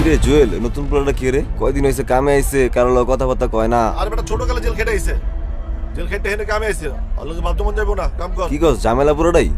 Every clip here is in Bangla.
কিরে জুয়েল, নতুন পোলাটা কে রে? কয়দিন হয়েছে কামে আইছে, কারো লগে কথাবার্তা কয় না। আরে বেটা ছোট কালে জেল খেটে আইছে, জেল খেটে হেনে কামে আইছে, আল্লাহ ভাবতে মন যাইবো না, কাম কর। কি কস, ঝামেলা পুরোটাই?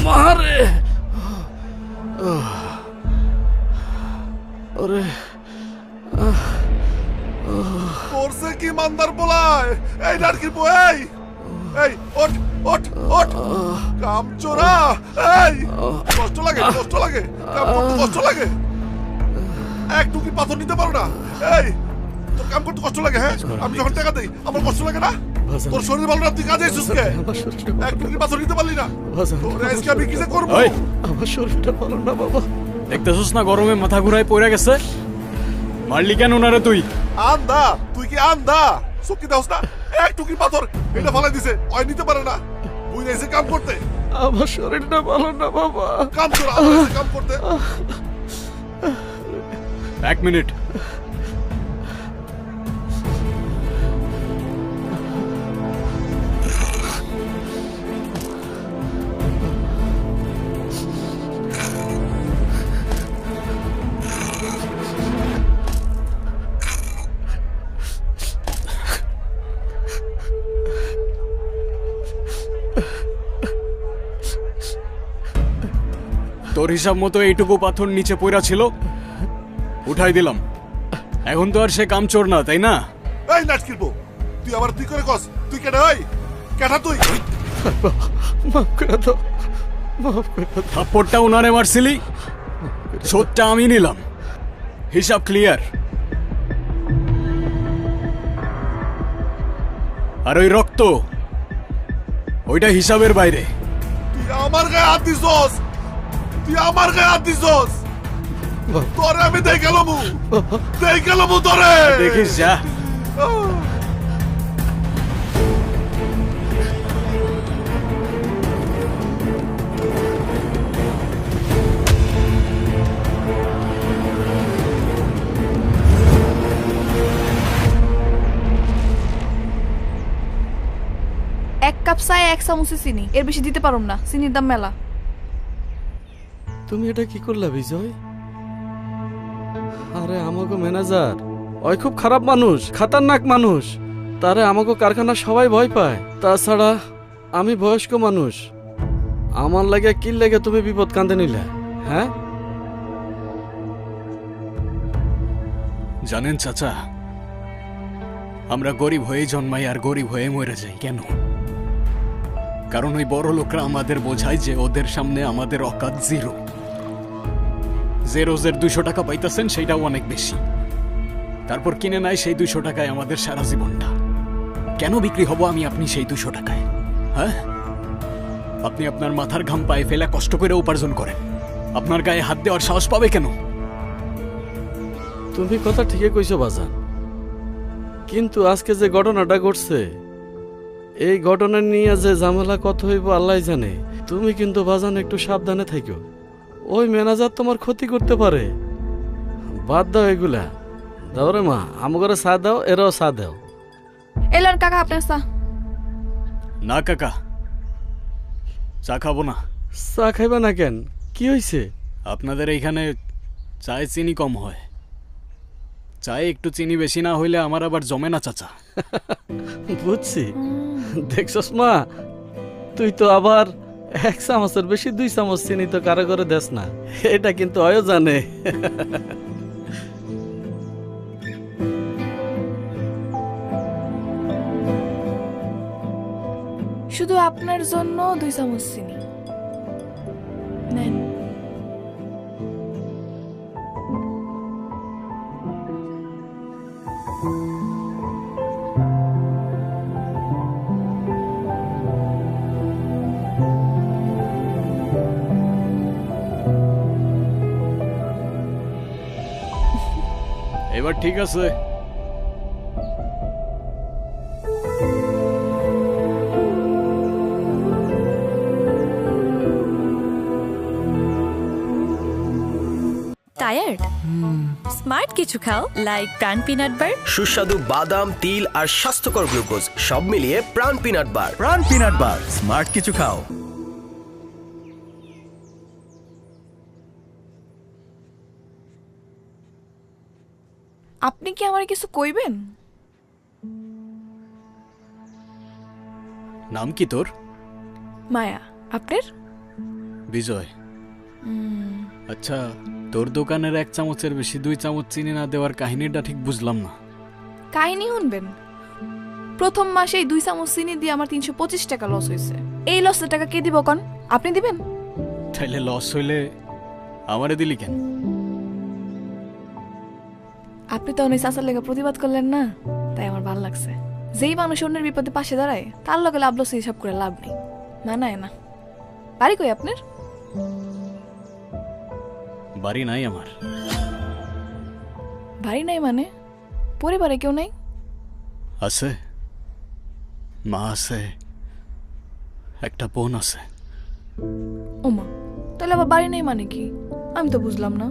মারে ওরে করছে কি মান্দার পোলায়, এই নাটকির বউ, এই এই ওঠ ওঠ ওঠ, কাম চোরা, এই কষ্ট লাগে, কষ্ট লাগে, কাম করতে কষ্ট লাগে, এক টুকি পাথর নিতে পারো না, এই তোর কাম করতে কষ্ট লাগে? হ্যাঁ, আমি যখন টাকা দেই আমার কষ্ট লাগে না? তোর শরীর ভালো না, তুই কাজে এসেছিস কে? এক টুকি পাথর নিতে পারলি না? তোর আজকে আমি কিসে করবো? আমার শরীরটা ভালো না বাবা। দেখতেছিস না গরমে মাথা ঘুরায় পড়ে গেছে? মারলি কেন ওনারে তুই? আন্দা, তুই কি আন্দা? চোখে দাওস না? এক টুকি পাথর এটা ফালাই দিছে, ওই নিতে পারে না, বুঝে এসে কাম করতে। আমার শরীরটা ভালো না বাবা। কাম চোরা, আমার এসে কাম করতে। এক মিনিট। তোর হিসাব মতো এইটুকু পাথর নিচে পড়া ছিল, উঠাই দিলাম। এখন তো আর সে কামচোর না, তাই না? এই নাটকির বউ, তুই আবার তুই করে কস, তুই কেডা? ওই কেডা তুই? মাফ করে দাও, মাফ করে দাও। থাপ্পড়টা উনারে মারছিলি, শোধটা আমি নিলাম। হিসাব ক্লিয়ার। আর ওই রক্ত, ওইটা হিসাবের বাইরে। তুই আমার গায়ে হাত দিছস, তুই আমার গায়ে হাত দিছস, তোরে আমি দেখে লমু, দেখে লমু তোরে। দেখিস যা। এক কাপ চায় এক চামচে চিনি, এর বেশি দিতে পারুম না, চিনির দাম মেলা। তুমি এটা কি করলা বিজয়? আরে আমাকে ম্যানেজার, ওই খুব খারাপ মানুষ, খাতারনাক মানুষ, তারে আমাকে কারখানা সবাই ভয় পায়। তাছাড়া আমি বয়স্ক মানুষ, আমার লাগে কি লাগে তুমি বিপদ কাঁদে নিলে? হ্যাঁ জানেন চাচা, আমরা গরিব হয়ে জন্মাই আর গরিব হয়ে মরে যাই কেন? কারণ ওই বড় লোকরা আমাদের বোঝায় যে ওদের সামনে আমাদের অকাত জিরো। যে রোজের 200 টাকা পাইতেছেন সেইটাও অনেক বেশি, তারপর কিনে নেয় সেই 200 টাকায় আমাদের সারা জীবনটা। কেন বিক্রি হব আমি আপনি সেই 200 টাকায়? হ্যাঁ, আপনি আপনার মাথার ঘাম পায়ে ফেলে কষ্ট করে উপার্জন করেন, আপনার গায়ে হাত দেওয়ার সাহস পাবে কেন? তুমি কথা ঠিকই কইছো বাজান, কিন্তু আজকে যে ঘটনাটা ঘটছে, এই ঘটনা নিয়ে যে ঝামেলা কত হইব আল্লাহ জানে। তুমি কিন্তু বাজান একটু সাবধানে থাকো, ওই ম্যানেজার তোমার ক্ষতি করতে পারে। বাদ দাও এগুলা, দাও রে মা, আমাকে চা দাও, এরাও চা দাও। এলেন কাকা আপনার চা। না কাকা, চা খাবো না। চা খাইবা না কেন? কি হয়েছে? আপনাদের এইখানে চায়ে চিনি কম হয়, চায়ে একটু চিনি বেশি না হইলে আমার আবার জমে না চাচা। বুঝছি। দেখছস মা, তুই তো আবার 1 চামচের বেশি 2 চামচ চিনি তো কারো করে দেস না, এটা কিন্তু অয় জানে। শুধু আপনার জন্য 2 চামচ চিনি নেন। এবার ঠিক আছে। টায়ার্ড? স্মার্ট কিছু খাও, লাইক প্রাণ পিনাট বার। সুস্বাদু বাদাম, তিল আর স্বাস্থ্যকর গ্লুকোজ সব মিলিয়ে প্রাণ পিনাট বার। প্রাণ পিনাট বার, স্মার্ট কিছু খাও। আপনি কি আমার কিছু কইবেন? নাম কি তোর? মায়া। আপনার? বিজয়। আচ্ছা, তোর দোকানের 1 চামচের বেশি 2 চামচ চিনি না দেওয়ার কাহিনীটা ঠিক বুঝলাম না। কাহিনী শুনবেন? প্রথম মাসেই 2 চামচ চিনি দিয়ে আমার 325 টাকা লস হয়েছে। এই লসের টাকা কে দিব কোন? আপনি দিবেন? তাইলে লস হইলে আমারে দিলি কেন? আপনি তো অনেক চাচার লেগে প্রতিবাদ করলেন না, তাই আমার ভালো লাগছে। যেই মানুষ অন্যের বিপদে পাশে দাঁড়ায় তার লগে লাভ লস হিসাব করে লাভ নেই। মানায় না। বাড়ি কই আপনার? বাড়ি নাই আমার। বাড়ি নাই মানে? পরিবারে কেউ নাই? আছে, মা আছে, একটা বোন আছে। ওমা, তাহলে আবার বাড়ি নেই মানে কি? আমি তো বুঝলাম না।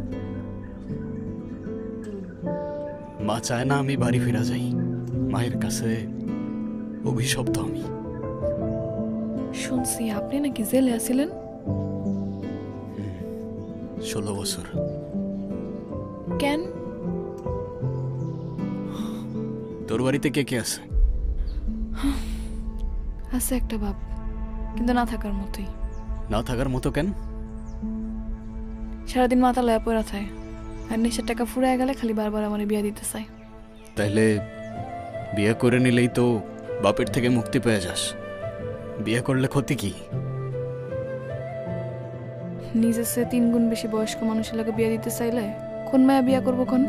মা চায় না আমি বাড়ি ফিরা যাই। মায়ের কাছে অভিশপ্ত আমি। শুনছি আপনি নাকি জেলে আছিলেন? 16 বছর। কেন? তোর বাড়িতে কে কে আছে? আছে একটা বাপ, কিন্তু না থাকার মতোই। না থাকার মতো কেন? সারাদিন মাথা লয়া পড়া থাকে, আর নেশার টাকা ফুরায় গেলে খালি বারবার আমার বিয়া দিতে চায়। তাইলে বিয়ে করে নিলেই তো বাপের থেকে মুক্তি পেয়ে যাস। বিয়ে করলে ক্ষতি কি? নিজের চেয়ে 3 গুণ বেশি বয়স্ক মানুষের লাগে বিয়া দিতে চাইলে কোন মায়া বিয়া করবো কোন?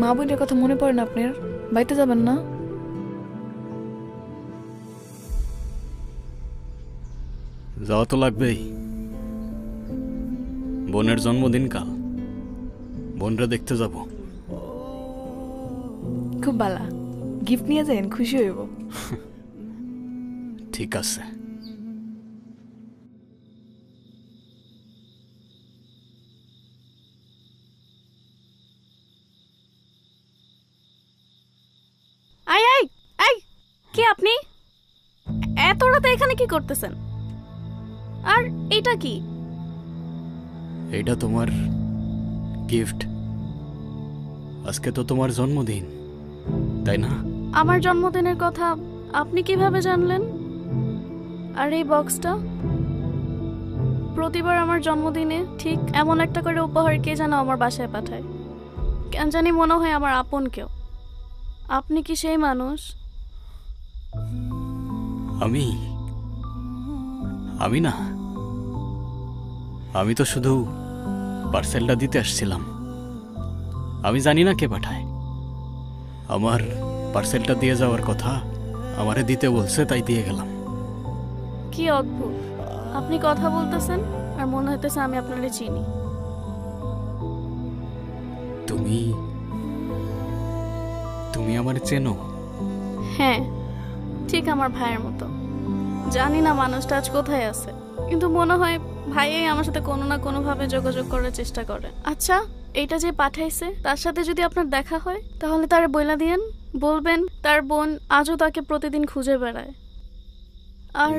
মা বোনের কথা মনে পড়ে না আপনার? বাড়িতে যাবেন না? যাওয়া তো লাগবেই। বোনের জন্মদিন কাল, বোনরা দেখতে যাব। খুব ভালো, গিফট নিয়ে যান, খুশি হইব। ঠিক আছে। আই আই আই, কে আপনি? এত রাতে এখানে কি করতেছেন? আর এটা কি? এটা তোমার গিফট। আজকে তো তোমার জন্মদিন, তাই না? আমার জন্মদিনের কথা আপনি কিভাবে জানলেন? আর এই বক্সটা? প্রতিবার আমার জন্মদিনে ঠিক এমন একটা করে উপহার কে যেন আমার বাসায় পাঠায়। কেন জানি মনে হয় আমার আপন কেউ। আপনি কি সেই মানুষ? আমি না, আমি তো শুধু পার্সেলটা দিতে আসছিলাম। আমি জানি না কে পাঠায়। আমার পার্সেলটা দিয়ে যাওয়ার কথা, আমারে দিতে বলছে, তাই দিয়ে গেলাম। কি অদ্ভুত, আপনি কথা বলতেছেন আর মনে হইতেছে আমি আপনারে চিনি। তুমি তুমি আমার চেনো? হ্যাঁ, ঠিক আমার ভাইয়ের মতো। জানি না মানুষটা আজ কোথায় আছে, কিন্তু মনে হয় ভাইয়াই আমার সাথে কোনো না কোনো ভাবে যোগাযোগ করার চেষ্টা করে। আচ্ছা, এইটা যে পাঠাইছে তার সাথে যদি আপনার দেখা হয় তাহলে তারে বইলা দিয়েন, বলবেন তার বোন আজও তাকে প্রতিদিন খুঁজে বেড়ায় আর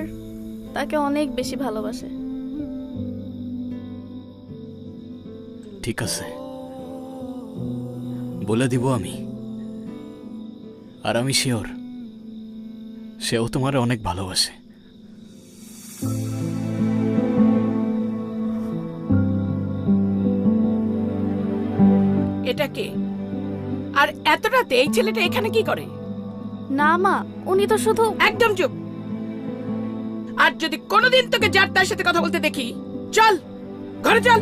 তাকে অনেক বেশি ভালোবাসে। ঠিক আছে, বলে দিব আমি। আর আমি শিওর সেও তোমার অনেক ভালোবাসে। এটা কে? আর এত রাতে এই ছেলেটা এখানে কি করে? না মা, উনি তো শুধু... একদম চুপ। আর যদি কোনোদিন তোকে যার তার সাথে কথা বলতে দেখি, চল ঘরে চল।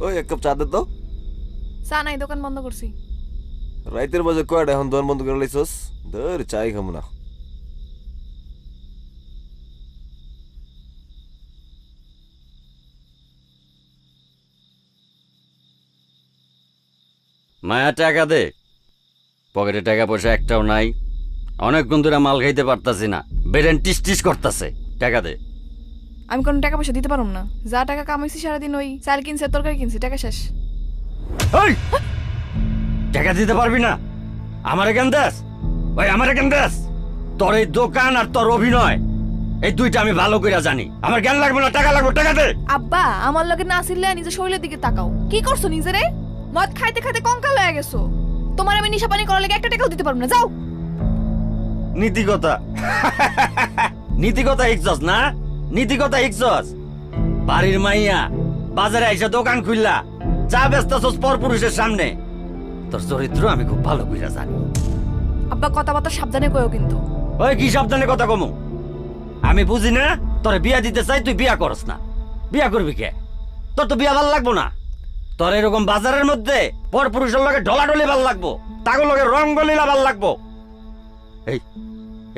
ওই এক কাপ চা দে তো। চা নাই, দোকান বন্ধ করছি। রাইতের বাজে কয়টা এখন দোকান বন্ধ করে লাইছস? ধর চাই খাবো না। মায়া টাকা দে, পকেটে টাকা পয়সা একটাও নাই। অনেকক্ষণ ধরে মাল খাইতে পারতাছি না, বেরেন টিস টিস করতেছে। টাকা দে। আমি কোনো টাকা পয়সা দিতে পারুম না। যা টাকা কামাইছি সারাদিন ওই চাল কিনছে, তরকারি কিনছি, টাকা শেষ। টাকা দিতে পারবি না? আমার কেন দেশ? ওই আমার কেন দেশ? তোর এই দোকান আর তোর অভিনয়, এই দুইটা আমি ভালো করে জানি। আমার জ্ঞান লাগবে না, টাকা লাগবে, টাকা দে। আব্বা, আমার লগে না আসলে নিজের শরীরের দিকে তাকাও। কি করছো নিজেরে? মদ খাইতে খাইতে কঙ্কাল হয়ে গেছো। তোমার আমি নিশা পানি করার লেগে একটা টাকাও দিতে পারবো না, যাও। নীতিকতা নীতিকতা ইকছস না? নীতিকতা ইকছস? বাড়ির মাইয়া বাজারে আইসা দোকান খুললা চা বেচতাছস পরপুরুষের সামনে। তোর চরিত্র আমি খুব ভালো করে জানি। আব্বা, কথাবার্তা সাবধানে কইও কিন্তু। ওই কি সাবধানে কথা কমু? আমি বুঝি না তোরে বিয়া দিতে চাই, তুই বিয়া করস না। বিয়া করবি কে? তোর তো বিয়া ভাল লাগবো না। তোর এরকম বাজারের মধ্যে পরপুরুষের লগে ঢলাঢলি ভাল লাগবো, তাগো লগে রঙ্গলীলা ভাল লাগবো। এই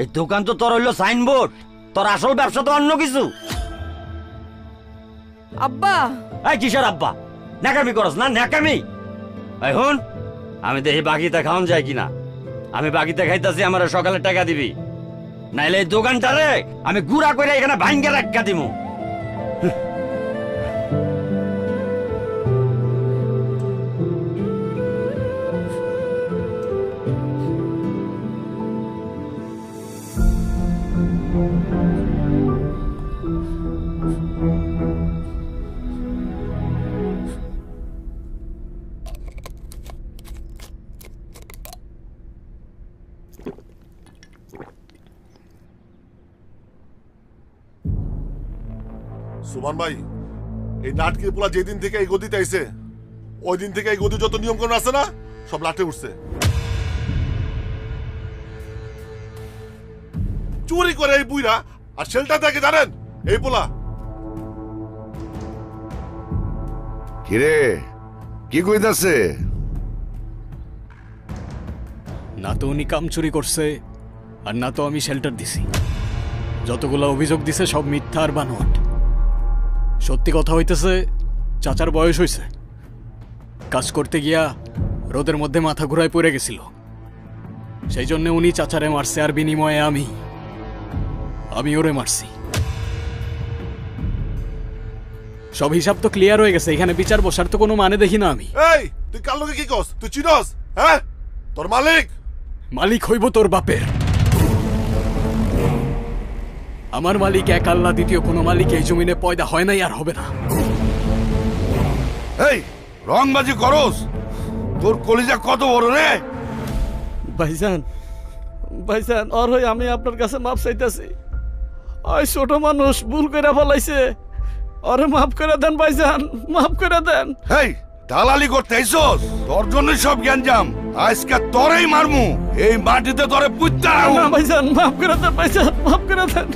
এই দোকান তো তোর হইলো সাইনবোর্ড, তোর আসল ব্যবসা তো অন্য কিছু। আব্বা, এই কিসের আব্বা? ন্যাকামি করস না? ন্যাকামি? এখন আমি দেখি বাকিতে খাওয়ান যায় কিনা। আমি বাকিতে খাইতাছি, আমার সকালে টাকা দিবি, নাইলে এই দোকানটারে আমি গুড়া করে এখানে ভাঙ্গে রাখা দিমু। সুমন ভাই, এই নাটকের পোলা যেদিন থেকে এই গদিতে আইছে, ওই দিন থেকে এই গদি যত নিয়ম কানুন আছে না, সব লাটে উঠছে। চুরি করে এই বুইরা, আর শেলটা থেকে জানেন এই পোলা। কিরে, কি কইতাছে? না তো উনি কাম চুরি করছে, আর না তো আমি শেল্টার দিছি। যতগুলো অভিযোগ দিছে সব মিথ্যা আর বানোয়াট। সত্যি কথা হইতেছে, চাচার বয়স হইছে, কাজ করতে গিয়া রোদের মধ্যে মাথা ঘুরায় পড়ে গেছিল। সেই জন্য উনি চাচারে মারছে, আর বিনিময়ে আমি ওরে মারছি। সব হিসাব তো ক্লিয়ার হয়ে গেছে, এখানে বিচার বসার তো কোনো মানে দেখি না আমি। এই তুই কার লগে কি কস? তুই চিনস? হ্যাঁ, তোর মালিক হইব তোর বাপের। আমার মালিক এক আল্লাহ, দ্বিতীয় কোনো মালিক এই জমিনে পয়দা হয় নাই আর হবে না। এই রংবাজি করস? তোর কলিজা কত বড় রে? ভাইজান, ভাইজান, ওর হয়ে আমি আপনার কাছে মাপ চাইতেছি। ওই ছোট মানুষ ভুল করে ফেলাইছে, ওরে মাফ করে দেন ভাইজান, মাফ করে দেন। এই দালালি করতে আইছস? তোর জন্যই সব জ্ঞানজাম। আজকে তোরেই মারমু, এই মাটিতে তোরে পুঁততে না ভাইজান, মাফ করে দেন ভাইজান, মাফ করে দেন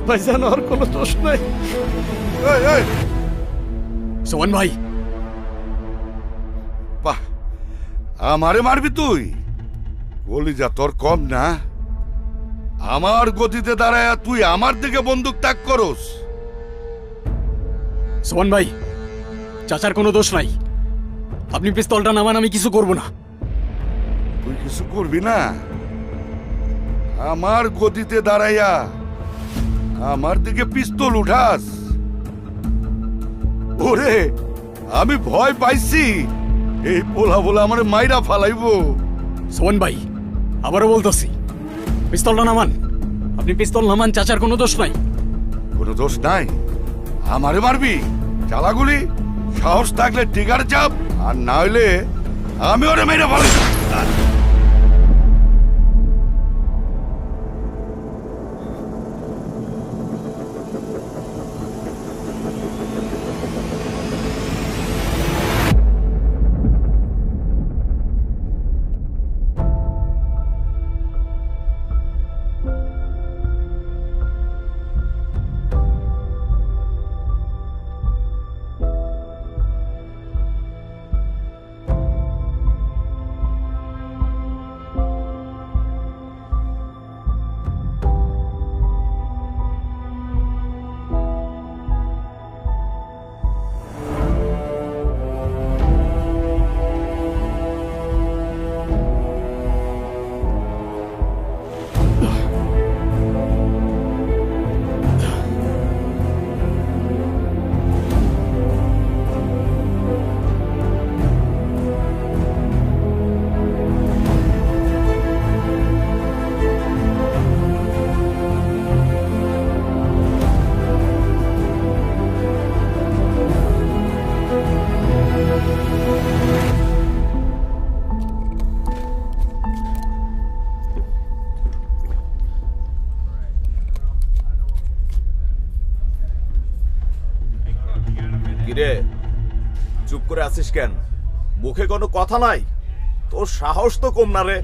ভাইজান, ওর কোনো দোষ নাই। সোহান ভাই, বাহ, আমারে মারবি তুই? কলিজা তোর কম না? আমার গতিতে দাঁড়ায় তুই আমার দিকে বন্দুক তাক করস? সোহান ভাই, চাচার কোনো দোষ নাই। আপনি পিস্তলটা নামান, আমি কিছু করব না। তুই কিছু করবি না? আমার গতিতে দাঁড়াইয়া আমার দিকে পিস্তল উঠাস? ওরে, আমি ভয় পাইছি, এই পোলা বলে আমার মাইরা ফালাইবো। সোহান ভাই, আবারও বলতেছি, পিস্তলটা নামান। আপনি পিস্তল নামান, চাচার কোনো দোষ নাই। কোনো দোষ নাই? আমারে মারবি? চালাগুলি সাহস থাকলে টিকার চাপ, আর না হইলে আমি ওরে মেরে ফেলাই। চুপ করে আছিস কেন? মুখে কোনো কথা নাই? তোর সাহস তো কম না রে।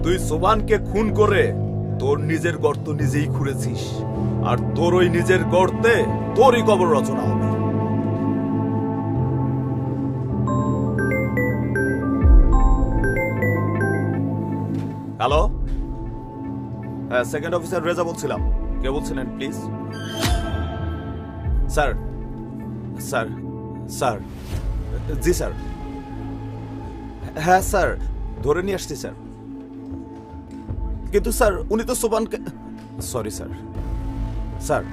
তুই সোবানকে খুন করে তোর নিজের গর্ত নিজেই খুঁড়েছিস, আর তোর ওই নিজের গর্তে তোরই কবর রচনা হবে। হ্যালো, হ্যাঁ, সেকেন্ড অফিসার রেজা বলছিলাম। কে বলছিলেন প্লিজ? স্যার স্যার স্যার জি স্যার, হ্যাঁ স্যার, ধরে নিয়ে আসছি স্যার। কিন্তু স্যার উনি তো সোবানকে, sorry sir, sir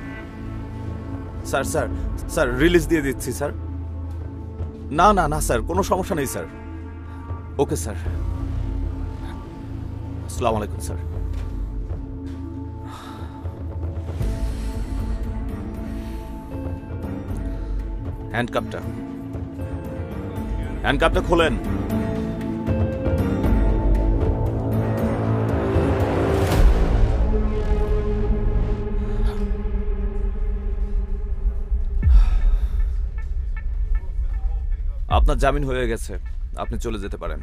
sir sir sir release দিয়ে দিচ্ছি স্যার। না না না স্যার, কোনো সমস্যা নেই স্যার। ওকে স্যার, আসসালামু আলাইকুম স্যার। হ্যান্ডকাপটা খোলেন। আপনার জামিন হয়ে গেছে, আপনি চলে যেতে পারেন।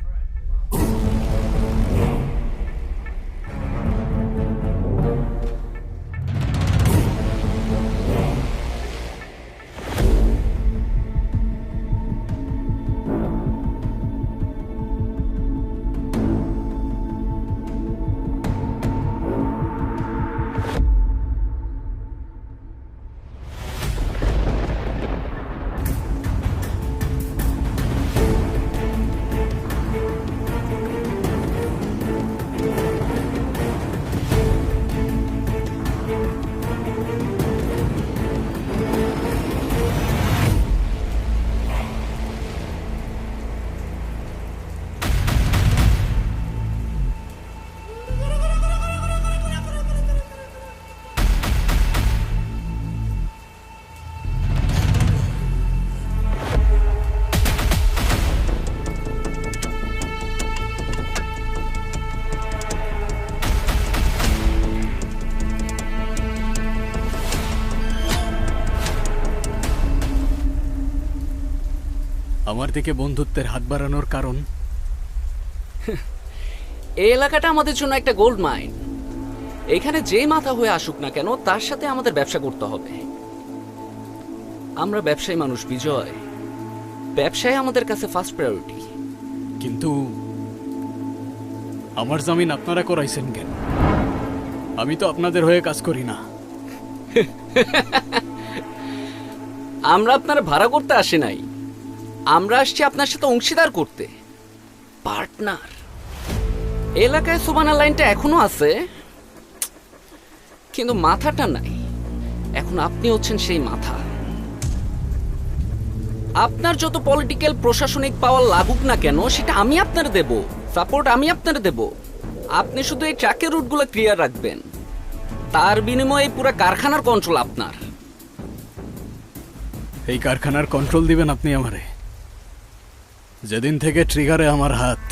আমার দিকে বন্ধুত্বের হাত বাড়ানোর কারণ? এই এলাকাটা আমাদের জন্য একটা গোল্ড মাইন। এখানে যে মাথা হয়ে আসুক না কেন, তার সাথে আমাদের ব্যবসা করতে হবে। আমরা ব্যবসায়ী মানুষ বিজয়, ব্যবসায় আমাদের কাছে ফার্স্ট প্রায়োরিটি। কিন্তু আমার জামিন আপনারা করাইছেন কেন? আমি তো আপনাদের হয়ে কাজ করি না। আমরা আপনার ভাড়া করতে আসি নাই, আমরা আসছি আপনার সাথে অংশীদার করতে, পার্টনার। এলাকায় সোবানা লাইনটা এখনো আছে, কিন্তু মাথাটা নাই। এখন আপনি হচ্ছেন সেই মাথা। আপনার যত পলিটিক্যাল প্রশাসনিক পাওয়ার লাগুক না কেন, সেটা আমি আপনার দেব, সাপোর্ট আমি আপনার দেব। আপনি শুধু এই ট্রাকের রুটগুলো ক্লিয়ার রাখবেন, তার বিনিময়ে পুরো কারখানার কন্ট্রোল আপনার। এই কারখানার কন্ট্রোল দিবেন আপনি আমারে? যেদিন থেকে ট্রিগারে আমার হাত,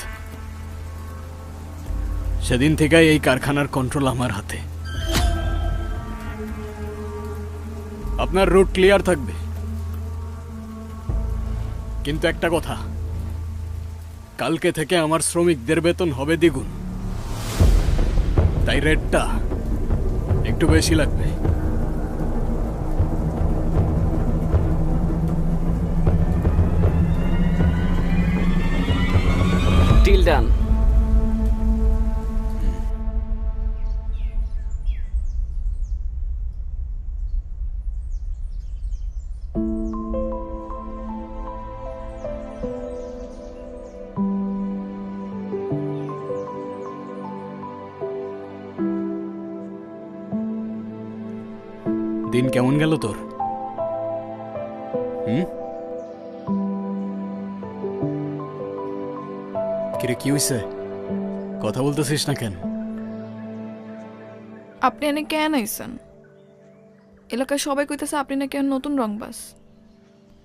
সেদিন থেকে এই কারখানার কন্ট্রোল আমার হাতে। আপনার রুট ক্লিয়ার থাকবে, কিন্তু একটা কথা, কালকে থেকে আমার শ্রমিকদের বেতন হবে দ্বিগুণ, তাই রেটটা একটু বেশি লাগবে। Deal done. দিন কেমন গেল তোর? কিরে, কি হইছে? কথা বলতেছিস না কেন? আপনি এনে কেন আইছেন? এলাকায় সবাই কইতেছে আপনি নাকি এখন নতুন রংবাজ।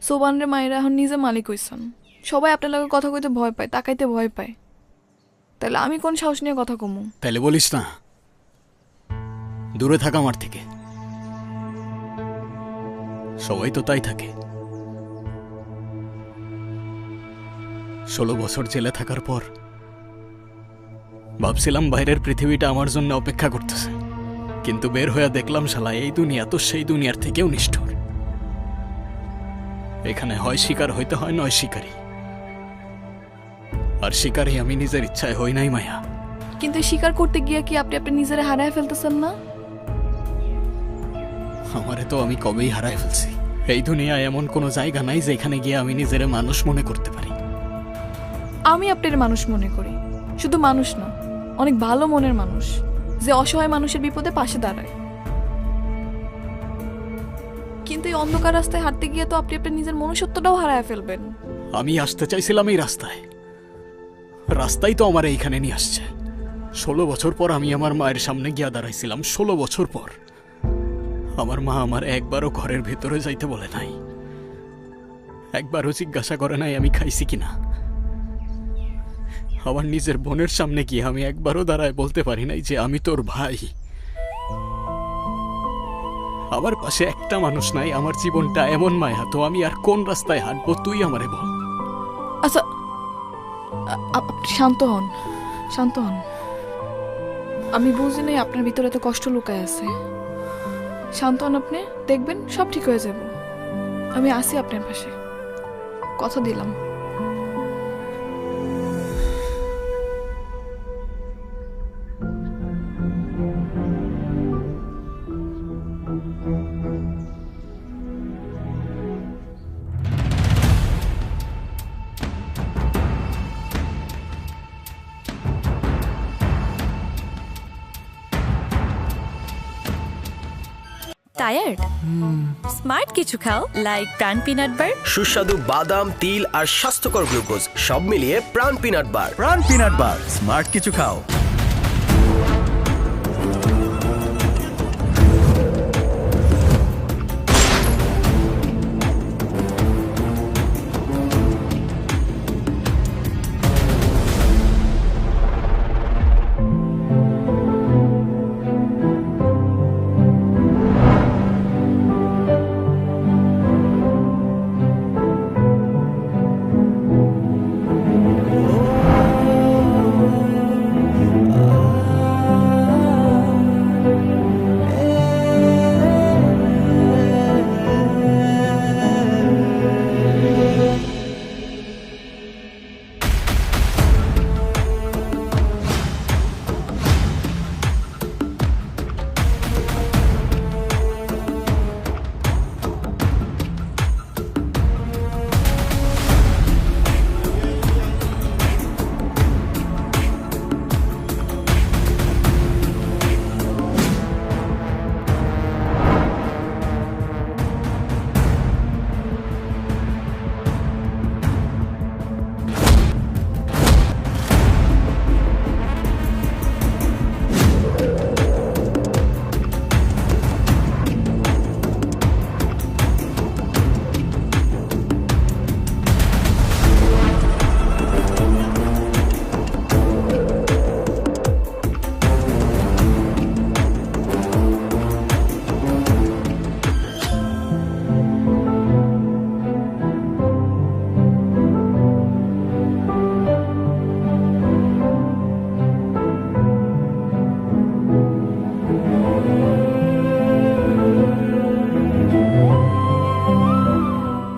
সোবানরে মায়েরা এখন নিজে মালিক হইছেন। সবাই আপনার লগে কথা কইতে ভয় পায়, তাকাইতে ভয় পায়। তাহলে আমি কোন সাহস নিয়ে কথা কমু? তাহলে বলিস না দূরে থাকা আমার থেকে। সবাই তো তাই থাকে। 16 বছর জেলে থাকার পর ভাবছিলাম বাইরের পৃথিবীটা আমার জন্য অপেক্ষা করতেছে, কিন্তু বের হয়ে দেখলাম শালা এই দুনিয়া তো সেই দুনিয়ার থেকেও নিষ্ঠুর। এখানে হয় শিকার হইতে হয় নয় শিকারী, আর শিকারী আমি নিজের ইচ্ছায় হই নাই মায়া। কিন্তু স্বীকার করতে গিয়ে কি আপনি আপনি নিজেরা হারায় ফেলতেছেন না? আমারে তো আমি কবেই হারায় ফেলছি। এই দুনিয়ায় এমন কোনো জায়গা নাই যেখানে গিয়ে আমি নিজেরে মানুষ মনে করতে পারি। আমি আপনার মানুষ মনে করি, শুধু মানুষ না, অনেক ভালো মনের মানুষ, যে অসহায় মানুষের বিপদে পাশে দাঁড়ায়। কিন্তু এই অন্ধকার রাস্তায় হাঁটতে গিয়ে তো আপনি আপনার নিজের মনুষ্যত্বটাও হারায় ফেলবেন। আমি আসতে চাইছিলাম এই রাস্তায়, রাস্তাই তো আমার এইখানে নিয়ে আসছে। 16 বছর পর আমি আমার মায়ের সামনে গিয়া দাঁড়াইছিলাম। 16 বছর পর আমার মা আমার একবারও ঘরের ভেতরে যাইতে বলে নাই, একবারও জিজ্ঞাসা করে নাই আমি খাইছি কিনা। আমার নিজের বোনের সামনে গিয়ে আমি একবারও দাঁড়ায় বলতে পারি নাই যে আমি তোর ভাই। আমার পাশে একটা মানুষ নাই। আমার জীবনটা এমন মায়া, তো আমি আর কোন রাস্তায় হাঁটবো তুই আমারে বল। আচ্ছা আপনি শান্ত হন, শান্ত হন। আমি বুঝি নাই আপনার ভিতরে তো কষ্ট লুকায় আছে। শান্ত হন আপনি, দেখবেন সব ঠিক হয়ে যাব। আমি আসি আপনার পাশে, কথা দিলাম। টায়ার্ড? স্মার্ট কিছু খাও, লাইক প্রাণ পিনাট বার। সুস্বাদু বাদাম, তিল আর স্বাস্থ্যকর গ্লুকোজ সব মিলিয়ে প্রাণ পিনাট বার। প্রাণ পিনাট বার, স্মার্ট কিছু খাও।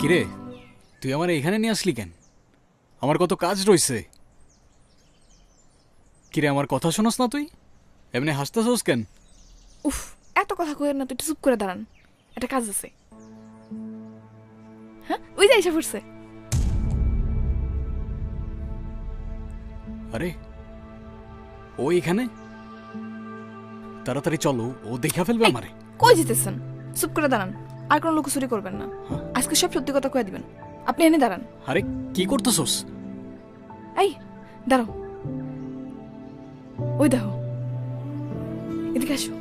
কিরে, তুই আমার এখানে নিয়ে আসলি কেন? আমার কত কাজ রয়েছে। কিরে, আমার কথা শোনস না তুই? এমনি হাসতেছস কেন? উফ, এত কথা কইেন না তো, একটু চুপ করে দাঁড়ান, একটা কাজ আছে। হ্যাঁ, ওই যে এসে পড়ছে। আরে ও এখানে? তাড়াতাড়ি চলো, ও দেখা ফেলবে আমারে। কই যেতেছেন? চুপ করে দাঁড়ান, আর কোনো লুকোচুরি করবেন না। আজকে সব সত্যি কথা কয়ে দিবেন। আপনি এনে দাঁড়ান। আরে কি করতেছস? এই দাঁড়াও, ওই দেখো, এদিকে আসো।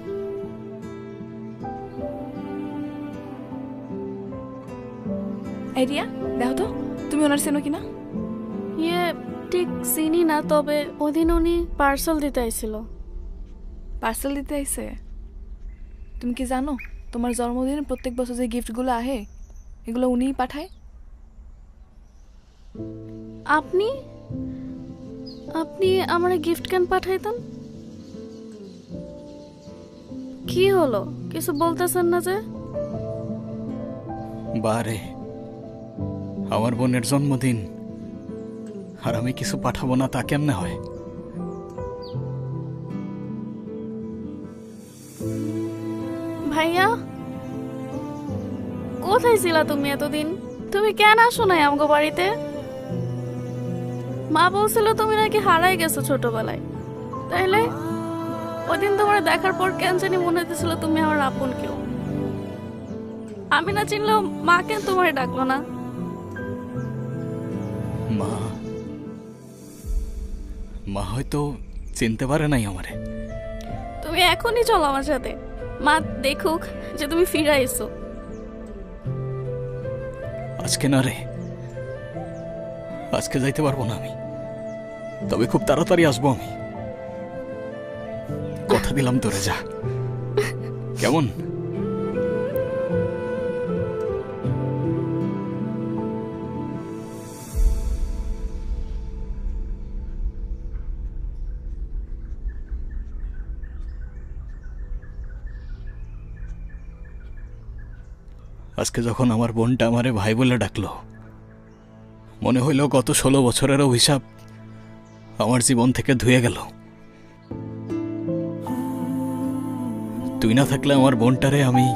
এই রিয়া, দেখো তো তুমি ওনার চেনো কিনা? ইয়ে ঠিক চিনি না, তবে ওদিন উনি পার্সেল দিতে আইছিল। পার্সেল দিতে আইছে? তুমি কি জানো তোমার জন্মদিনে প্রত্যেক বছর যে গিফটগুলো আহে এগুলো উনিই পাঠায়? আপনি আপনি আমার গিফট কেন পাঠাইতেন? কি হলো, কিছু বলতেছেন না যে? বারে, আমার বোনের জন্মদিন আর আমি কিছু পাঠাবো না তা কেমনে হয়? ভাইয়া, কোথায় ছিলা তুমি এতদিন? তুমি কেন আসো নাই আমগো বাড়িতে? মা বলছিল তুমি নাকি হারাই গেছো ছোটবেলায়। তাইলে ওদিন তোমার দেখার পর কেন জানি মনে হতেছিল তুমি আমার আপন কেউ। আমি না চিনলেও মা কেন তোমার ডাকলো না? মা মা হয়তো চিনতে পারে নাই আমারে। তুমি এখনই চলো আমার সাথে, মা দেখুক যে তুমি ফিরে এসো। আজকে না রে, আজকে যাইতে পারবো না আমি, তবে খুব তাড়াতাড়ি আসবো আমি। কথা দিলাম তোরে, যা কেমন? আজকে যখন আমার বোনটা আমারে ভাই বলে ডাকলো, মনে হইল গত 16 বছরের অভিশাপ আমার জীবন থেকে ধুয়ে গেল। তুই না থাকলে আমার বোনটারে আমি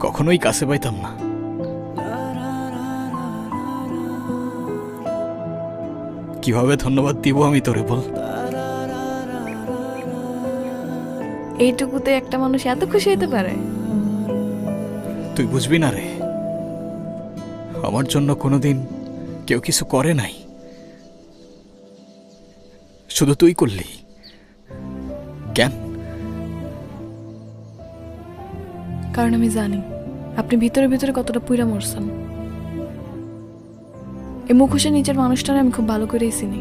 কখনোই কাছে পাইতাম না। কিভাবে ধন্যবাদ দিব আমি তোরে বল? এইটুকুতে একটা মানুষ এত খুশি হতে পারে? তুই বুঝবি না রে, আমার জন্য কোনোদিন কেউ কিছু করে নাই, শুধু তুই করলি। কেন? কারণ আমি জানি আপনি ভিতরে ভিতরে কতটা পুইরা মরছেন। এই মুখোশের নিচের মানুষটারে আমি খুব ভালো করেই চিনি।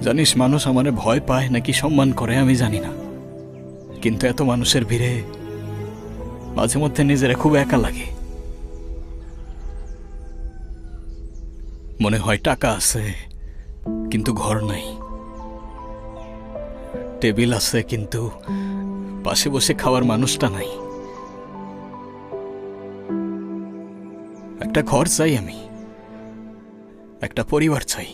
জানিস, মানুষ আমারে ভয় পায় নাকি সম্মান করে আমি জানি না, কিন্তু এত মানুষের ভিড়ে মাঝে মধ্যে নিজেরা খুব একা লাগে। মনে হয় টাকা আছে কিন্তু ঘর নাই, টেবিল আছে কিন্তু পাশে বসে খাওয়ার মানুষটা নাই। একটা ঘর চাই আমি, একটা পরিবার চাই।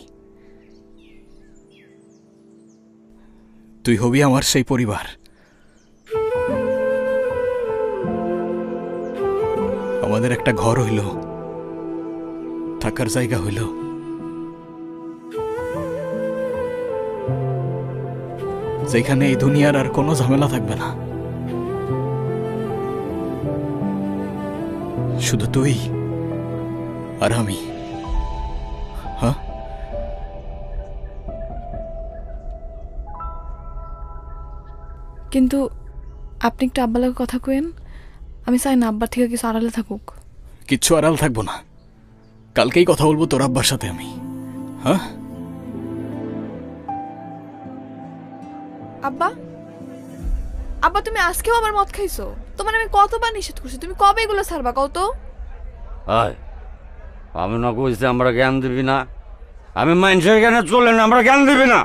তুই হবি আমার সেই পরিবার। আমাদের একটা ঘর হইল, থাকার জায়গা হইল, যেখানে এই দুনিয়ার আর কোনো ঝামেলা থাকবে না, শুধু তুই আর আমি। হ্যাঁ, কিন্তু আপনি একটু আব্বালাকে কথা কইেন। আমি চাই না আব্বার থেকে কিছু আড়ালে থাকুক। কিচ্ছু আড়াল থাকবো না, কালকেই কথা বলবো তোর আব্বার সাথে আমি। হ্যাঁ আব্বা, আব্বা তুমি আজকেও আবার মদ খাইছো? তোমার আমি কতবার নিষেধ করছি, তুমি কবে এগুলো ছাড়বা কত? আমি না কইছি আমরা জ্ঞান দিবি না? আমি মানুষের জ্ঞানে চলে না, আমরা জ্ঞান দিবি না।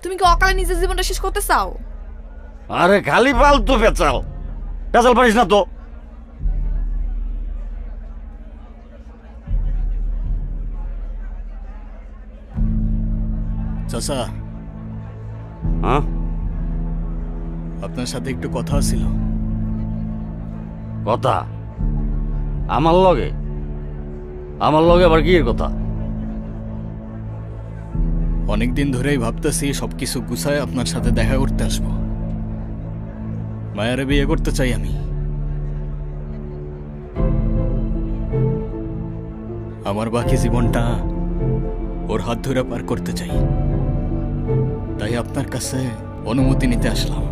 তুমি কি অকালে নিজের জীবনটা শেষ করতে চাও? আরে খালি ফালতু পেঁচাল পেঁচাল পারিস না তো। চাচা, হ্যাঁ আপনার সাথে একটু কথা ছিল। কথা? আমার লগে? আমার লগে আবার কি এর কথা? অনেকদিন ধরেই ভাবতেছি সবকিছু গুছায় আপনার সাথে দেখা করতে আসবো। মায়ারে বিয়ে করতে চাই আমি। আমার বাকি জীবনটা ওর হাত ধরে পার করতে চাই, তাই আপনার কাছে অনুমতি নিতে আসলাম।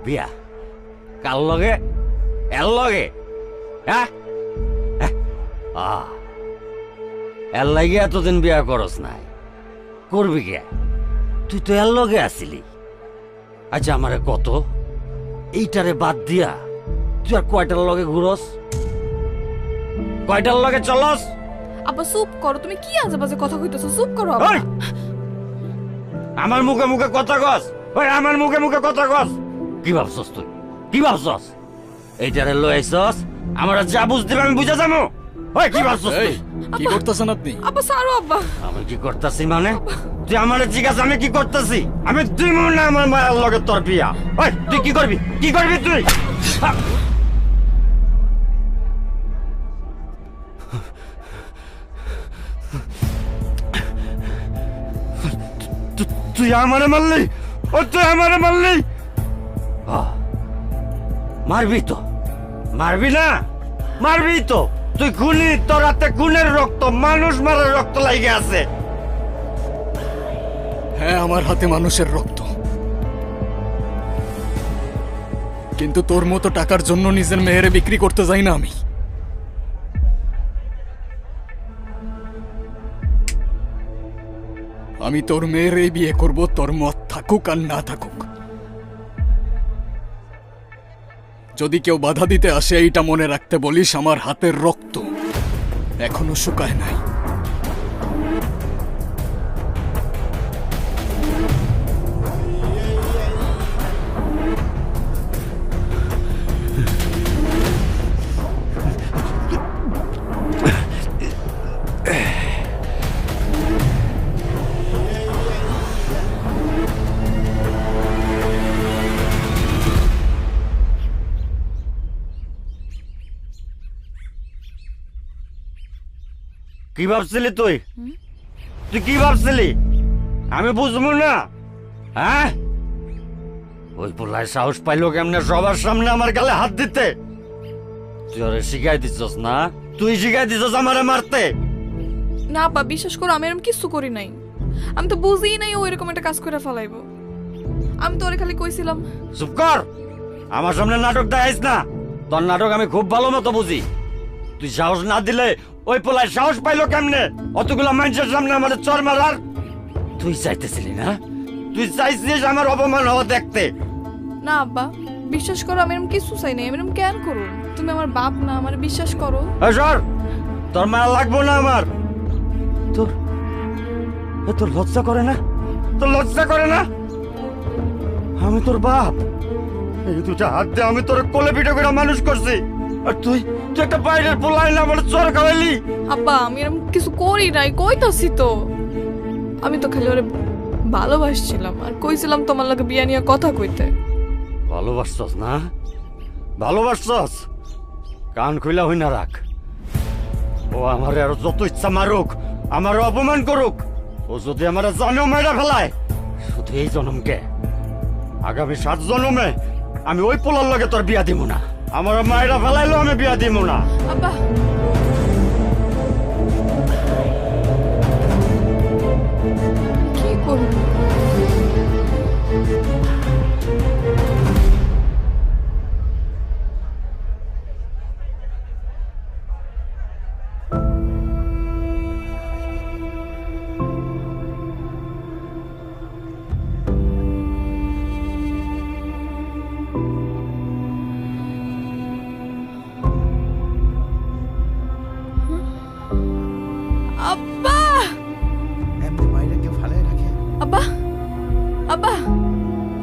বিয়া কার লগে? এর লগে? হ্যাঁ এর লাগে এতদিন বিয়া করস নাই, করবি কে? তুই তো এর লগে আসিলি। আচ্ছা আমারে কত, এইটারে বাদ দিয়া তুই আর কয়টার লগে ঘুরস, কয়টার লগে চলস? আব্বা চুপ করো, তুমি কি আজে বাজে কথা কইতেছো? চুপ করো আব্বা। আমার মুখে মুখে কথা কস, ওই আমার মুখে মুখে কথা কস। কি ভাবছস তুই, কি ভাবছস? এইটারে লই আইছস, আমার যা বুঝতে আমি বুঝা যাবো। ওই কি ভাবছস তুই? কি করতেছেন আপনি? আব্বা সারো আব্বা। আমি কি করতেছি মানে? তুই আমারে জিজ্ঞাসা আমি কি করতেছি? আমি তুই মনে না আমার মায়ের লগে তোর বিয়া। ওই তুই কি করবি, কি করবি তুই? তুই আমারে মারলি, ও তুই আমারে মারলি। মারবি তো, মারবি না, মারবি তো। তুই খুনি, তোর হাতে খুনের রক্ত, মানুষ মারার রক্ত লাগে আছে। হ্যাঁ, আমার হাতে মানুষের রক্ত, কিন্তু তোর মতো টাকার জন্য নিজের মেয়েরে বিক্রি করতে যাই না আমি। আমি তোর মেয়েরে বিয়ে করব, তোর মত থাকুক আর না থাকুক। যদি কেউ বাধা দিতে আসে, এইটা মনে রাখতে বলিস, আমার হাতের রক্ত এখনো শুকায় নাই। কি ভাবছিলি তুই, তুই কি ভাবছিলি আমি বুঝবো না? হ্যাঁ, ওই পোলায় সাহস পাইলো কেমনে সবার সামনে আমার গালে হাত দিতে? তুই ওরে শিখাই দিছস না, তুই শিখাই দিছস আমারে মারতে। না আব্বা বিশ্বাস করো, আমি এরকম কিছু করি নাই। আমি তো বুঝিই নাই ও এরকম একটা কাজ করে ফেলাইবো। আমি তো ওরে খালি কইছিলাম। চুপ কর, আমার সামনে নাটক দেখাইস না। তোর নাটক আমি খুব ভালো মতো বুঝি। তুই সাহস না দিলে ওই পোলায় সাহস পাইলো কেমনে অতগুলা মানুষের সামনে আমাদের চর মারার? তুই চাইতেছিলি না, তুই চাইছিস আমার অপমান হওয়া দেখতে। না আব্বা বিশ্বাস করো, আমি এরকম কিছু চাই নাই। আমি এরকম কেন করো? তুমি আমার বাপ না, আমার বিশ্বাস করো। সর, তোর মায়া লাগবো না আমার। তোর তোর লজ্জা করে না, তোর লজ্জা করে না? আমি তোর বাপ, এই দুটা হাত দিয়ে আমি তোর কোলে পিঠে করে মানুষ করছি, আর তুই তুই একটা বাইরের পোলাই না বলে চর খাওয়াইলি। আব্বা আমি এরকম কিছু করি নাই, কইতাছি তো। আমি তো খালি ওরে ভালোবাসছিলাম আর কইছিলাম তোমার লাগে বিয়া নিয়ে কথা কইতে। ভালোবাসছস না, ভালোবাসছস? কান খুইলা হই না রাখ। ও আমার আরো যত ইচ্ছা মারুক, আমার অপমান করুক, ও যদি আমার জানো মেয়েরা ফেলায়, শুধু এই জন্মকে, আগামী 7 জন্মে আমি ওই পোলার লগে তোর বিয়া দিব না। আমার মায়েরা ফেলাইলো, আমি বিয়া দিব না। আব্বা কি করব?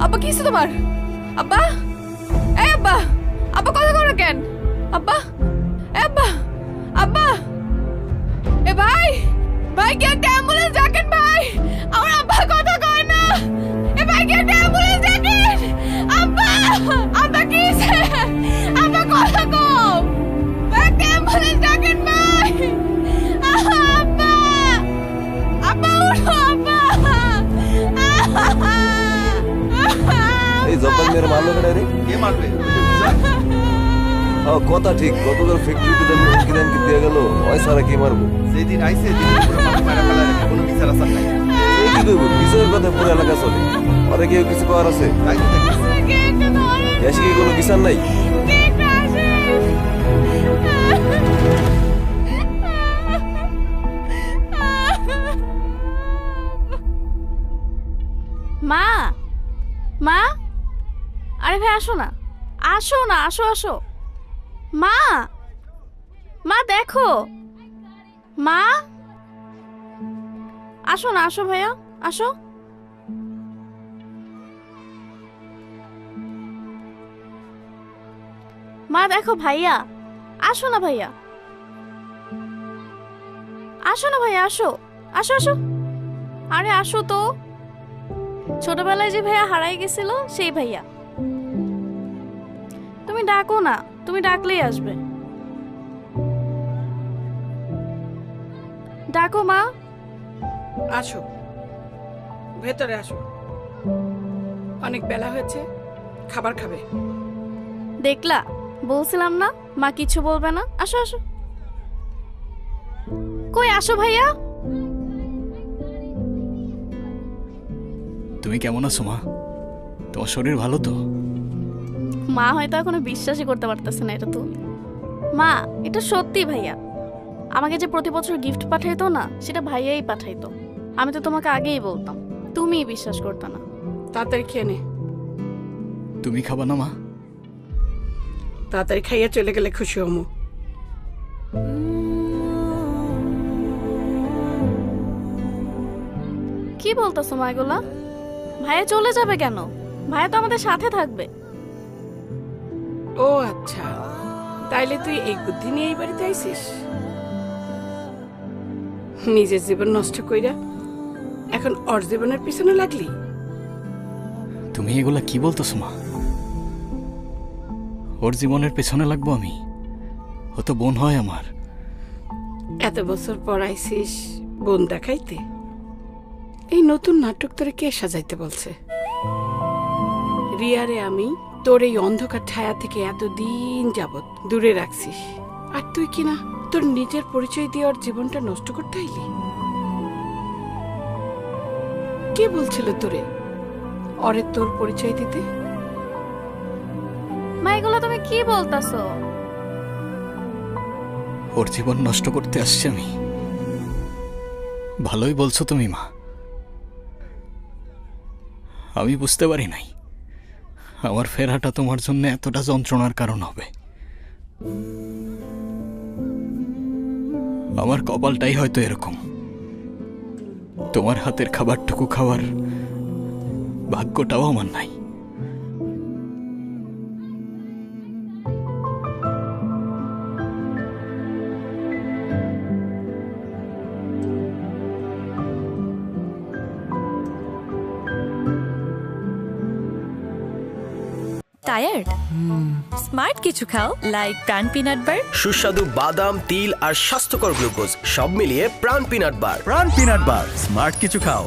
আব্বা কি হইছে তোমার? আব্বা, এই আব্বা, আব্বা কথা কও না কেন? আব্বা, এ আব্বা, আব্বা, এ ভাই, ভাই কি একটা অ্যাম্বুলেন্স ডাকেন ভাই, আমার আব্বা কথা কয় না। এ ভাই কি একটা অ্যাম্বুলেন্স ডাকেন, আব্বা, আব্বা কি হইছে? আব্বা কথা কও, ভাই একটা অ্যাম্বুলেন্স ডাকেন ভাই, আব্বা, আব্বা উঠো আব্বা। এই জব্বার মেরে মারলো কেন রে? কে মারবে? কথা ঠিক, গতকাল ফ্যাক্টরিতে কিরাম কি দিয়ে গেল, ওই সারা কে মারবো? সেদিন আইছে, পুরো মানুষ মারা ফেলার কোনো বিচার আছে নাই। এই কি কইব? বিচারের কথা পুরো এলাকা চলে। আরে কেউ কিছু করার আছে? দেশে কি কোনো বিচার নাই? মা মা, আরে ভাই আসো না, আসো না, আসো আসো। মা মা দেখো, মা আসো না, আসো ভাইয়া আসো। মা দেখো ভাইয়া, আসো না ভাইয়া, আসো না ভাইয়া, আসো আসো আসো। আরে আসো তো, ছোটবেলায় যে ভাইয়া হারাই গেছিল সেই ভাইয়া। তুমি ডাকো না, তুমি ডাকলেই আসবে। ডাকো মা। আসো, ভেতরে আসো, অনেক বেলা হয়েছে, খাবার খাবে। দেখলা, বলছিলাম না মা কিছু বলবে না। আসো আসো। কই আসো ভাইয়া। তুমি কেমন আছো মা? তোমার শরীর ভালো তো? মা হয়তো এখনো বিশ্বাসই করতে পারতেছে না এটা তুমি। মা এটা সত্যি ভাইয়া, আমাকে যে প্রতি বছর গিফট পাঠাইতো না, সেটা ভাইয়াই পাঠাইতো। আমি তো তোমাকে আগেই বলতাম, তুমিই বিশ্বাস করতে না। তাড়াতাড়ি খেয়ে নে। তুমি খাবা না মা? তাড়াতাড়ি খাইয়া চলে গেলে খুশি হমু। কি বলতেছো মা এগুলা? ভাইয়া চলে যাবে কেন? ভাইয়া তো আমাদের সাথে থাকবে। ও আচ্ছা, তাইলে তুই এই বুদ্ধি নিয়ে এই বাড়িতে আইছিস? নিজের জীবন নষ্ট কইরা এখন ওর জীবনের পিছনে লাগলি? তুমি এগুলা কি বলতেছো মা? ওর জীবনের পেছনে লাগবো আমি? ও তো বোন হয় আমার। এত বছর পর আইছিস বোন দেখাইতে? এই নতুন নাটক তোরে কে সাজাইতে বলছে? রিয়ারে আমি তোর এই অন্ধকার ছায়া থেকে এতদিন যাবত দূরে রাখছিস, আর তুই কিনা তোর নিজের পরিচয় দিয়ে ওর জীবনটা নষ্ট করতে আইলি? কে বলছিল তোরে ওরে তোর পরিচয় দিতে? মা এগুলা তুমি কি বলতাছো? ওর জীবন নষ্ট করতে আসছি আমি? ভালোই বলছো তুমি মা। আমি বুঝতে পারি নাই আমার ফেরাটা তোমার জন্য এতটা যন্ত্রণার কারণ হবে। আমার কপালটাই হয়তো এরকম, তোমার হাতের খাবারটুকু খাওয়ার ভাগ্যটাও আমার নাই। টায়ার্ড? স্মার্ট কিছু খাও, লাইক প্রাণ পিনাট বার। সুস্বাদু বাদাম, তিল আর স্বাস্থ্যকর গ্লুকোজ সব মিলিয়ে প্রাণ পিনাট বার। প্রাণ পিনাট বার, স্মার্ট কিছু খাও।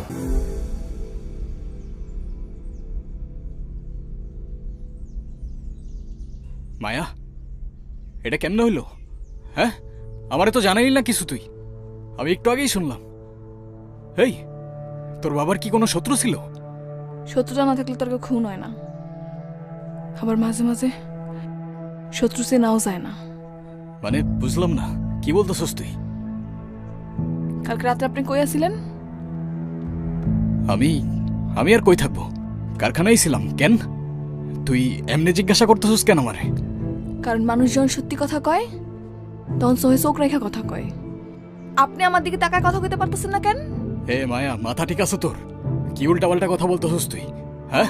মায়া, এটা কেমনে হইল? হ্যাঁ, আমারে তো জানাইলি না কিছু তুই। আমি একটু আগেই শুনলাম। এই, তোর বাবার কি কোনো শত্রু ছিল? শত্রুতা না থাকলে তোর খুন হয় না, আবার মাঝে মাঝে শত্রু সে নাও যায় না। মানে বুঝলাম না, কি বলতেছস তুই? কালকে রাত্রে আপনি কই আছিলেন? আমি আর কই থাকবো, কারখানায় ছিলাম। কেন তুই এমনি জিজ্ঞাসা করতেছস কেন আমারে? কারণ মানুষ যখন সত্যি কথা কয় তখন সহে চোখ রেখা কথা কয়। আপনি আমার দিকে তাকায় কথা কইতে পারতেছেন না কেন? এ মায়া, মাথা ঠিক আছে তোর? কি উল্টা পাল্টা কথা বলতেছস তুই? হ্যাঁ,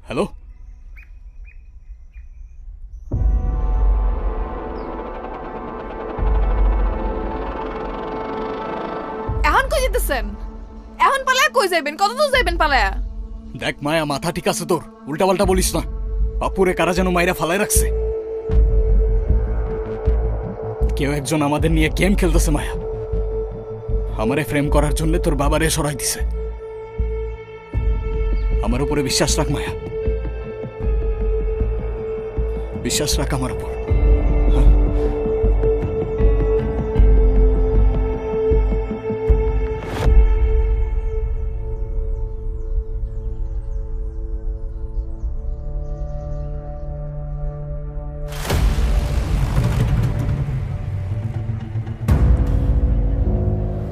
হ্যালো? এখন কই যেতেছেন? এখন পালায়া কই যাইবেন? কত দূর যাইবেন পালায়া? দেখ মায়া, মাথা ঠিক আছে তোর? উল্টা পাল্টা বলিস না। বাপুরে কারা যেন মাইরা ফালাই রাখছে। কেউ একজন আমাদের নিয়ে গেম খেলতেছে মায়া। আমারে ফ্রেম করার জন্য তোর বাবারে সরাই দিছে। আমার উপরে বিশ্বাস রাখ মায়া, বিশ্বাস রাখ আমার উপর।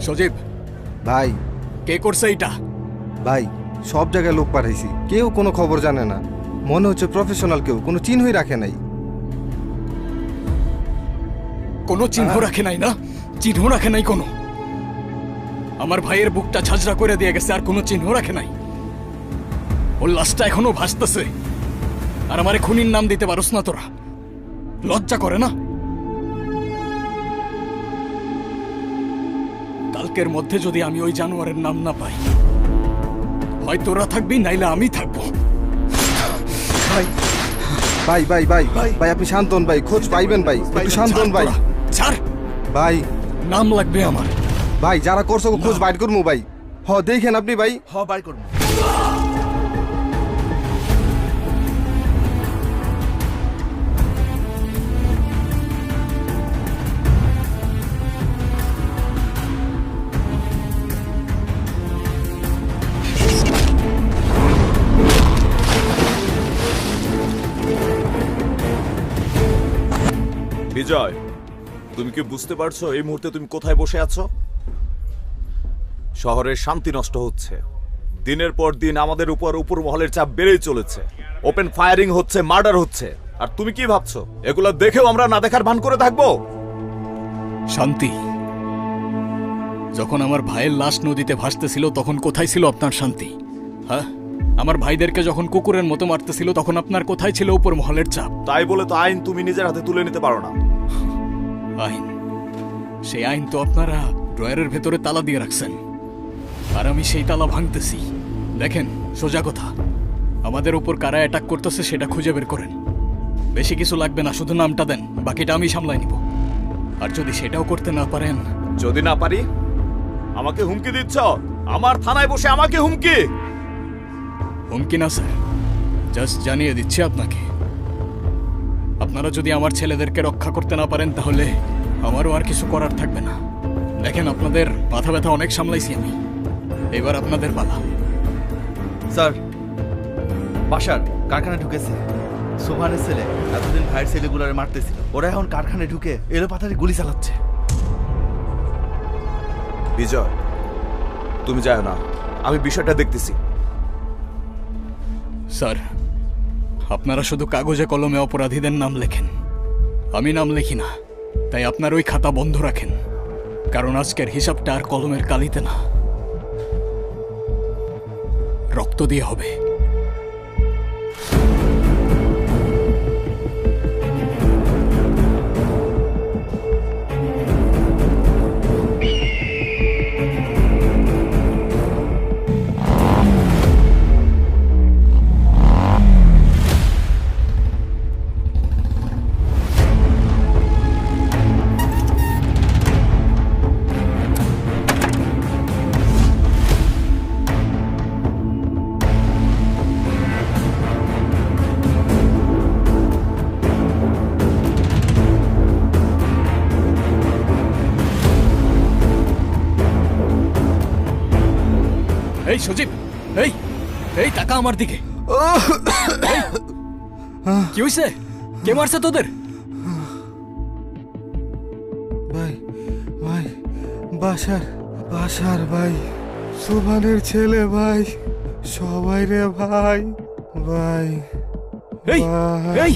সজীব, ভাই কে করছে এটা? ভাই সব জায়গায় লোক পাঠাইছি, কেউ কোনো খবর জানে না। মনে হচ্ছে প্রফেশনাল কেউ, কোনো চিহ্নই রাখে নাই। কোনো চিহ্ন রাখে নাই না? চিহ্ন রাখে নাই কোনো? আমার ভাইয়ের বুকটা ঝাঁঝরা করে দিয়ে গেছে, আর কোনো চিহ্ন রাখে নাই। ওর লাশটা এখনো ভাসতেছে, আর আমারে খুনির নাম দিতে পারোস না তোরা? লজ্জা করে না? কালকের মধ্যে যদি আমি ওই জানোয়ারের নাম না পাই, হয় তোরা থাকবি নাইলে আমি থাকবো। ভাই ভাই ভাই ভাই ভাই আপনি শান্ত হন ভাই, খোঁজ পাইবেন ভাই, একটু শান্ত হন ভাই। ছাড় ভাই, নাম লাগবে আমার। ভাই যারা করছো খোঁজ বাইর করবো ভাই। হ দেখেন আপনি ভাই। হ বাইর করবো। বিজয়, তুমি কি বুঝতে পারছো এই মুহূর্তে তুমি কোথায় বসে আছো? শহরের শান্তি নষ্ট হচ্ছে, দিনের পর দিন আমাদের উপর মহলের চাপ বেড়েই চলেছে, ওপেন ফায়ারিং হচ্ছে, মার্ডার হচ্ছে, আর তুমি কি ভাবছো এগুলো দেখেও আমরা না দেখার ভান করে থাকবো? শান্তি? যখন আমার ভাইয়ের লাশ নদীতে ভাসতেছিল তখন কোথায় ছিল আপনার শান্তি? হ্যাঁ, আমার ভাইদেরকে যখন কুকুরের মতো মারতেছিল তখন আপনার কোথায় ছিল উপর মহলের চাপ? তাই বলে তো আইন তুমি নিজের হাতে তুলে নিতে পারো না। আইন? সেই আইন তো আপনারা ড্রয়ারের ভেতরে তালা দিয়ে রাখছেন, আর আমি সেই তালা ভাঙতেছি। দেখেন, সোজা কথা, আমাদের উপর কারা অ্যাটাক করতেছে সেটা খুঁজে বের করেন। বেশি কিছু লাগবে না, শুধু নামটা দেন, বাকিটা আমি সামলাই নিব। আর যদি সেটাও করতে না পারেন? যদি না পারি? আমাকে হুমকি দিচ্ছ? আমার থানায় বসে আমাকে হুমকি? হুমকি না স্যার, জাস্ট জানিয়ে দিচ্ছি আপনাকে, আপনারা যদি আমার ছেলেদেরকে রক্ষা করতে না পারেন তাহলে আমারও আর কিছু করার থাকবে না। দেখেন, আপনাদের মাথা ব্যথা অনেক সামলাইছি আমি, এবার আপনাদের পালা। স্যার, বাসার কারখানায় ঢুকেছে। সোভানের ছেলে এতদিন ভাইয়ের ছেলেগুলোরে মারতেছিল, ওরা এখন কারখানায় ঢুকে এলো পাথারে গুলি চালাচ্ছে। বিজয়, তুমি যাও না, আমি বিষয়টা দেখতেছি। স্যার, আপনারা শুধু কাগজে কলমে অপরাধীদের নাম লেখেন, আমি নাম লিখি না। তাই আপনার ওই খাতা বন্ধ রাখেন, কারণ আজকের হিসাবটা আর কলমের কালিতে না, রক্ত দিয়ে হবে। এই সজীব, এই এই টাকা আমার দিকে। কি হইছে? কে মারছে তোদের? ভাই ভাই বাসার ভাই, সোভানের ছেলে ভাই, সবাই রে ভাই। ভাই এই এই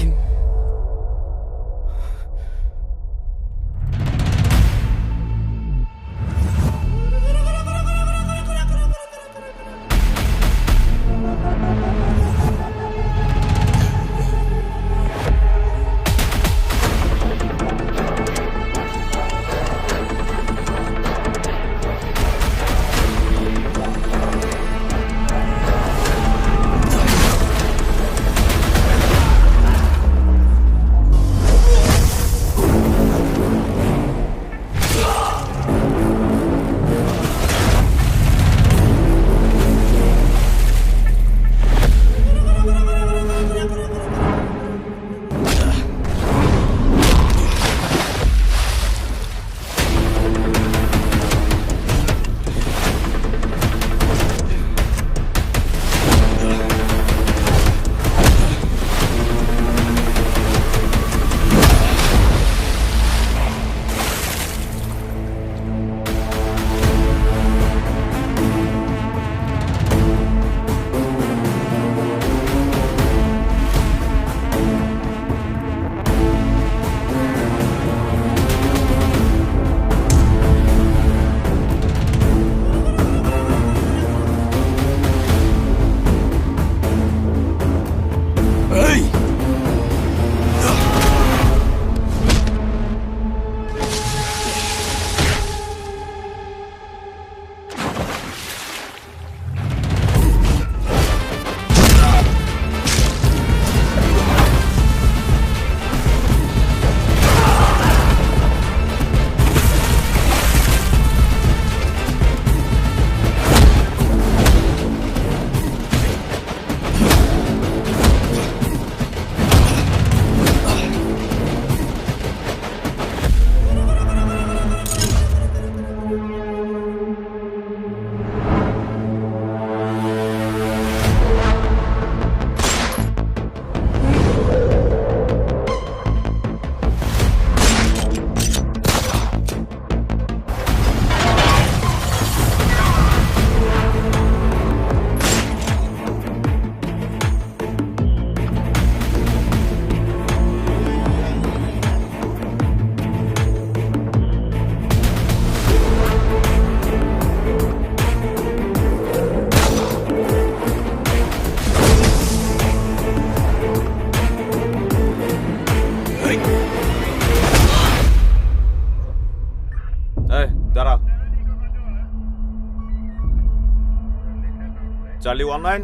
চার্লি 19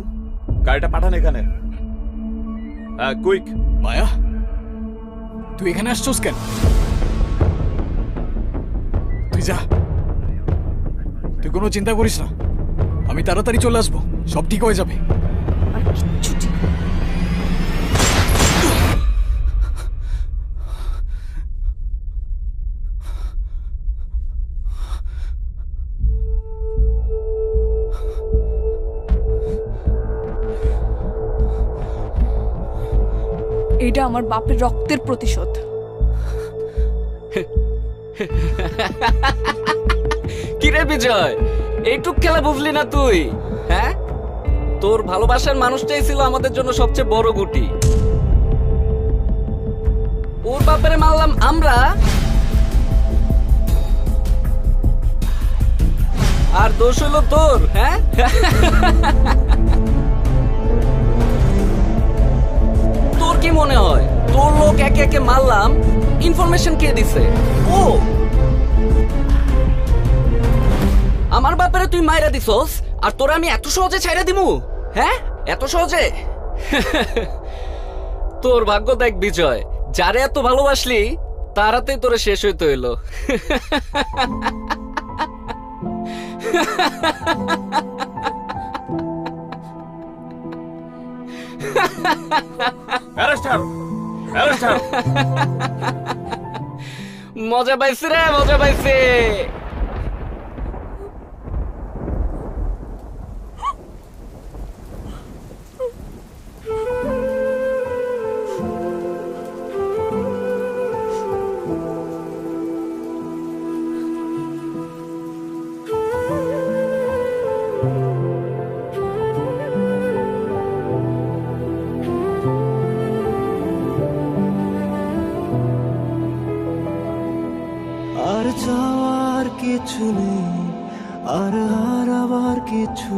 গাড়িটা পাঠান এখানে। হ্যাঁ কুইক। মায়া তুই এখানে আসছোস কেন? তুই যা, তুই কোনো চিন্তা করিস না, আমি তাড়াতাড়ি চলে আসবো, সব ঠিক হয়ে যাবে। এটা আমার বাপের রক্তের প্রতিশোধ। কিরে বিজয়, এইটুক খেলা বুঝলি না তুই? হ্যাঁ, তোর ভালোবাসার মানুষটাই ছিল আমাদের জন্য সবচেয়ে বড় গুটি। ওর বাপেরে মারলাম আমরা, আর দোষ হলো তোর। হ্যাঁ, তোর কি মনে হয় তোর লোক একে একে মারলাম, ইনফরমেশন কে দিছে? ও আমার বাপেরে তুই মাইরা দিছস, আর তোরা আমি এত সহজে ছাইরা দিমু? হ্যাঁ, এত সহজে? তোর ভাগ্য দেখ বিজয়, যারে এত ভালোবাসলি তারাতেই তোরে শেষ হইতে হইলো। মজা পাইছি রে, মজা পাইছি। আর যাওয়ার কিছু নেই, আর হারাবার কিছু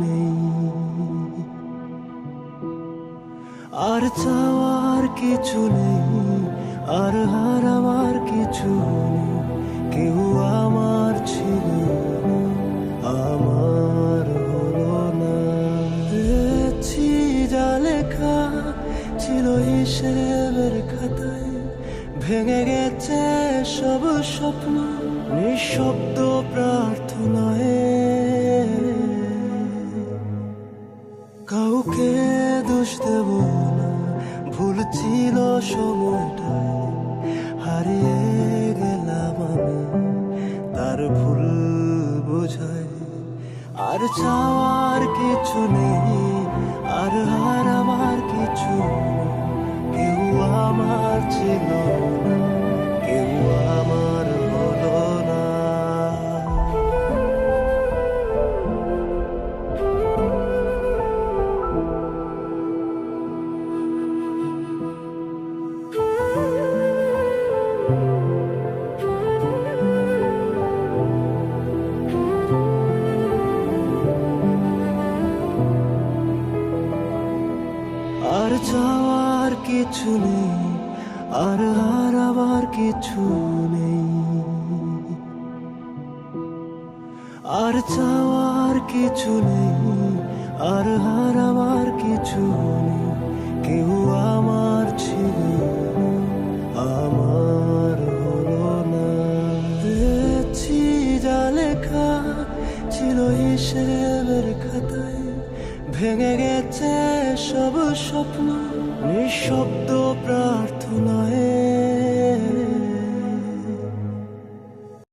নেই, আর যাওয়ার কিছু নেই, আর হারাবার কিছু নেই। কেউ আমার ছিল না, আমার হলো না। পেয়েছি যা লেখা ছিল হিসেবের খাতায়, ভেঙে গেছে সব স্বপ্ন নিঃশব্দ প্রার্থনায়। কাউকে দোষ দেব না, ভুল ছিল সময়টায়, হারিয়ে গেলাম আমি তার ভুল বোঝায়। আর চাওয়ার কিছু নেই, আর হারাবার কিছু নেই। কেউ আমার ছিল না, কেউ আমার হলো না। আর যাওয়ার কিছু নেই, আর হারাবার কিছু নেই, আর চাওয়ার কিছু নেই, আর হারাবার কিছু নেই। কেউ আমার ছিল না, আমার হলো না। পেয়েছি যা লেখা ছিল হিসেবের খাতায়, ভেঙে গেছে সব স্বপ্ন নিঃশব্দ প্রার্থনায়।